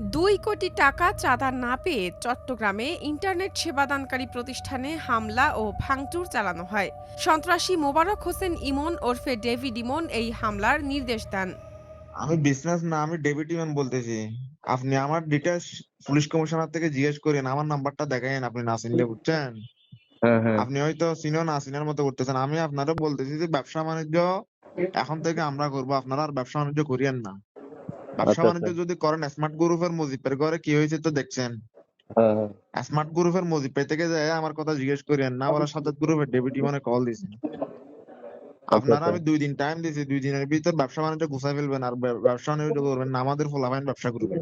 2 কোটি টাকা চাঁদা না পেয়ে চট্টগ্রামে ইন্টারনেট সেবাদানকারী প্রতিষ্ঠানে হামলা ও ভাঙচুর চালানো হয়। সন্ত্রাসী মোবারক হোসেন ইমন ওরফে ডেভিড ইমন এই হামলার নির্দেশ দেন। আমি বিজনেস না, আমি ডেভিড ইমান বলতেছি। আপনি আমার ডিটেলস পুলিশ কমিশনার থেকে জিজ্ঞেস করেন, আমার নাম্বারটা দেখাইন। আপনি না চিনলে, বুঝছেন? হ্যাঁ, হ্যাঁ। আপনি হয়তো চিনো না চিনার মতো করতেছেন। আমি আপনারা বলতেছি যে ব্যবসা বাণিজ্য এখন থেকে আমরা করবো, আপনারা আর ব্যবসা বাণিজ্য করিয়েন না। ব্যবসা আচ্ছা, আচ্ছা। বাণিজ্য যদি করেন, স্মার্ট গ্রুপের মুজিবের ঘরে কি হয়েছে তো দেখছেন। হ্যাঁ, হ্যাঁ। স্মার্ট গ্রুপের মুজিব থেকে যায় আমার কথা জিজ্ঞেস করিয়েন না, বলা সাজ্জাদ গ্রুপের ডেভিড ইমানে কল দিয়েছেন। আচ্ছা, আপনারা আচ্ছা। আমি 2 দিন টাইম দিয়েছি, 2 দিনের ভিতর ব্যবসা বাণিজ্য গুছাই ফেলবেন, আর ব্যবসা বাণিজ্য করবেন না আমাদের ফলাফাইন ব্যবসা করবে।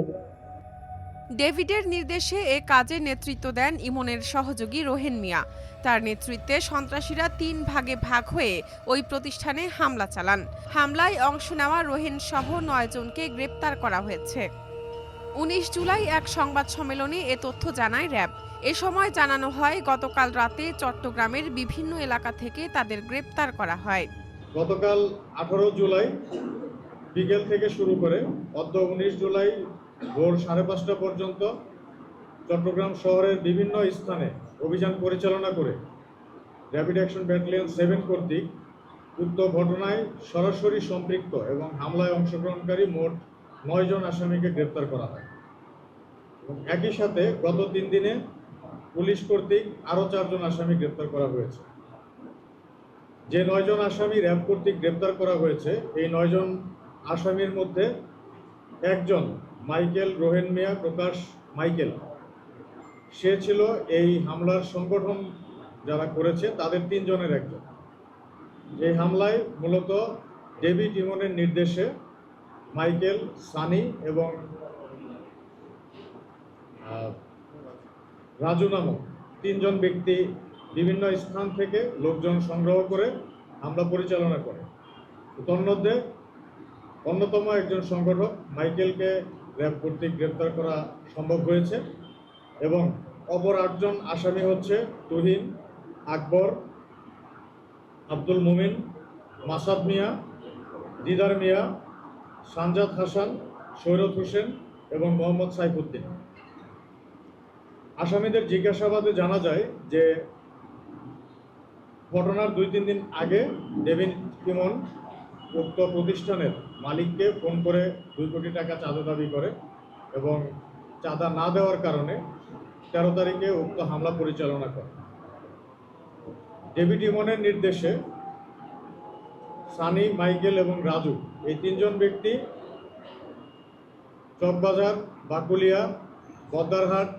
ডেভিডের নির্দেশে এ কাজে নেতৃত্ব দেন ইমনের সহযোগী রোহেন মিয়া। তার নেতৃত্বে সন্ত্রাসীরা 3 ভাগে ভাগ হয়ে ওই প্রতিষ্ঠানে হামলা চালান। হামলায় অংশ নেওয়া রোহেন সহ 9 জনকে গ্রেপ্তার করা হয়েছে। 19 জুলাই এক সংবাদ সম্মেলনে এ তথ্য জানায় র্যাব। এ সময় জানানো হয়, গতকাল রাতে চট্টগ্রামের বিভিন্ন এলাকা থেকে তাদের গ্রেপ্তার করা হয়। গতকাল 18 জুলাই বিকেল থেকে শুরু করে অদ্য 19 জুলাই ভোর 5:30 পর্যন্ত চট্টগ্রাম শহরের বিভিন্ন স্থানে অভিযান পরিচালনা করে র্যাপিড অ্যাকশন ব্যাটালিয়ন 7 কর্তৃক উক্ত ঘটনায় সরাসরি সম্পৃক্ত এবং হামলায় অংশগ্রহণকারী মোট 9 জন আসামিকে গ্রেপ্তার করা হয়। এবং একই সাথে গত 3 দিনে পুলিশ কর্তৃক আরও 4 জন আসামি গ্রেপ্তার করা হয়েছে। যে 9 জন আসামি র্যাব কর্তৃক গ্রেপ্তার করা হয়েছে, এই 9 জন আসামির মধ্যে একজন মাইকেল রোহেন মিয়া প্রকাশ মাইকেল, সে ছিল এই হামলার সংগঠন যারা করেছে তাদের 3 জনের একজন। এই হামলায় মূলত ডেভিড ইমনের নির্দেশে মাইকেল, সানি এবং রাজু নামক 3 জন ব্যক্তি বিভিন্ন স্থান থেকে লোকজন সংগ্রহ করে হামলা পরিচালনা করে। তন্মধ্যে অন্যতম একজন সংগঠক মাইকেলকে র্যাব কর্তৃক গ্রেপ্তার করা সম্ভব হয়েছে এবং অপর 8 জন আসামি হচ্ছে তুহিন, আকবর, আব্দুল মুমিন, মাসাদ মিয়া, দিদার মিয়া, সানজাদ হাসান, সৈরত হোসেন এবং মোহাম্মদ সাইফুদ্দিন। আসামিদের জিজ্ঞাসাবাদে জানা যায় যে ঘটনার 2-3 দিন আগে ডেভিড ইমন উক্ত প্রতিষ্ঠানের মালিককে ফোন করে 2 কোটি টাকা চাঁদা দাবি করে এবং চাঁদা না দেওয়ার কারণে 13 তারিখে উক্ত হামলা পরিচালনা করে। ডেভিড ইমনের নির্দেশে সানি, মাইকেল এবং রাজু, এই 3 জন ব্যক্তি চকবাজার, বাকুলিয়া, বদ্দারহাট,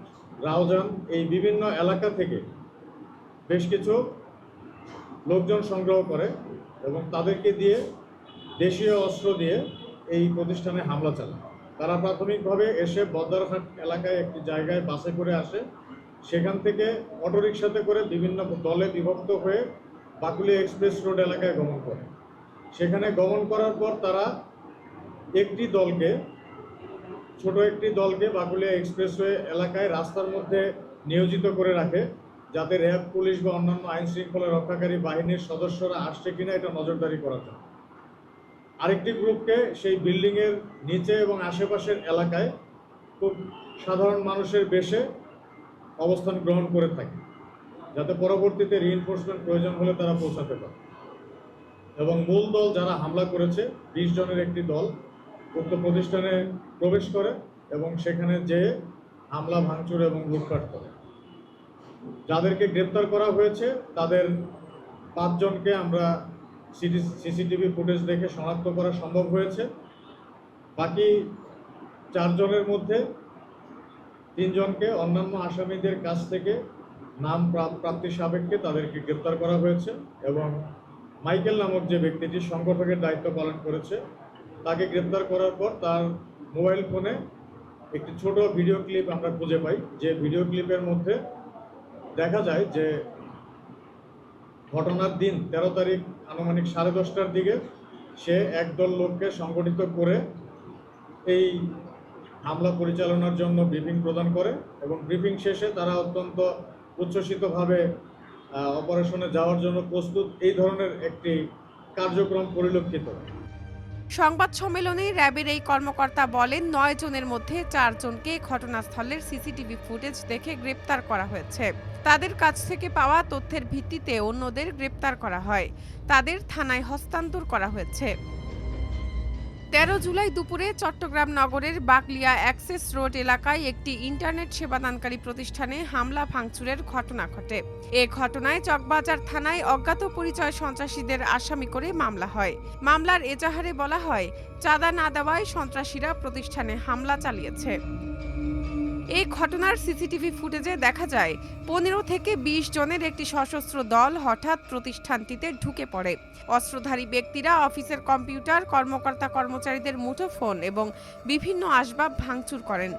রাউজান এই বিভিন্ন এলাকা থেকে বেশ কিছু লোকজন সংগ্রহ করে এবং তাদেরকে দিয়ে দেশীয় অস্ত্র দিয়ে এই প্রতিষ্ঠানে হামলা চালায়। তারা প্রাথমিকভাবে এসে বদ্দারহাট এলাকায় একটি জায়গায় বাসে করে আসে, সেখান থেকে অটোরিকশাতে করে বিভিন্ন দলে বিভক্ত হয়ে বাকুলিয়া এক্সপ্রেস রোড এলাকায় গমন করে। সেখানে গমন করার পর তারা ছোট একটি দলকে বাকুলিয়া এক্সপ্রেসওয়ে এলাকায় রাস্তার মধ্যে নিয়োজিত করে রাখে, যাতে র্যাব, পুলিশ বা অন্যান্য আইন শৃঙ্খলা রক্ষাকারী বাহিনীর সদস্যরা আসছে কিনা এটা নজরদারি করার জন্য। আরেকটি গ্রুপকে সেই বিল্ডিংয়ের নিচে এবং আশেপাশের এলাকায় খুব সাধারণ মানুষের বেশে অবস্থান গ্রহণ করে থাকে, যাতে পরবর্তীতে রিইনফোর্সমেন্ট প্রয়োজন হলে তারা পৌঁছাতে পারে। এবং মূল দল যারা হামলা করেছে 20 জনের একটি দল উক্ত প্রতিষ্ঠানে প্রবেশ করে এবং সেখানে যেয়ে হামলা, ভাঙচুর এবং লুটপাট করে। যাদেরকে গ্রেপ্তার করা হয়েছে তাদের 5 জনকে আমরা সিসিটিভি ফুটেজ দেখে শনাক্ত করা সম্ভব হয়েছে। বাকি 4 জনের মধ্যে 3 জনকে অন্যান্য আসামিদের কাছ থেকে নাম প্রাপ্তি সাপেক্ষে তাদেরকে গ্রেপ্তার করা হয়েছে এবং মাইকেল নামক যে ব্যক্তিটি সংগঠকের দায়িত্ব পালন করেছে তাকে গ্রেপ্তার করার পর তার মোবাইল ফোনে একটি ছোট ভিডিও ক্লিপ আমরা খুঁজে পাই, যে ভিডিও ক্লিপের মধ্যে দেখা যায় যে ঘটনার দিন 13 তারিখ আনুমানিক 10:30টার দিকে সে একদল লোককে সংগঠিত করে এই হামলা পরিচালনার জন্য ব্রিফিং প্রদান করে এবং ব্রিফিং শেষে তারা অত্যন্ত উচ্ছ্বসিতভাবে অপারেশনে যাওয়ার জন্য প্রস্তুত, এই ধরনের একটি কার্যক্রম পরিলক্ষিত। সংবাদ সম্মেলনে র্যাবের এই কর্মকর্তা বলেন ৯ জনের মধ্যে ৪ জনকে ঘটনাস্থলের সিসিটিভি ফুটেজ দেখে গ্রেপ্তার করা হয়েছে। তাদের কাছ থেকে পাওয়া তথ্যের ভিত্তিতে অন্যদের গ্রেপ্তার করা হয়। তাদের থানায় হস্তান্তর করা হয়েছে। ১৩ জুলাই দুপুরে চট্টগ্রাম নগরের বাকলিয়া অ্যাক্সেস রোড এলাকায় একটি ইন্টারনেট সেবাদানকারী প্রতিষ্ঠানে হামলা ভাঙচুরের ঘটনা ঘটে। এ ঘটনায় চকবাজার থানায় অজ্ঞাত পরিচয় সন্ত্রাসীদের আসামি করে মামলা হয়। মামলার এজাহারে বলা হয়, চাঁদা না দেওয়ায় সন্ত্রাসীরা প্রতিষ্ঠানে হামলা চালিয়েছে। এই ঘটনার সিসিটিভি ফুটেজে দেখা যায় ১৫ থেকে ২০ জনের একটি সশস্ত্র দল হঠাৎ প্রতিষ্ঠানটিতে ঢুকে পড়ে। অস্ত্রধারী ব্যক্তিরা অফিসের কম্পিউটার, কর্মকর্তা কর্মচারীদের মুঠোফোন এবং বিভিন্ন আসবাব ভাঙচুর করেন।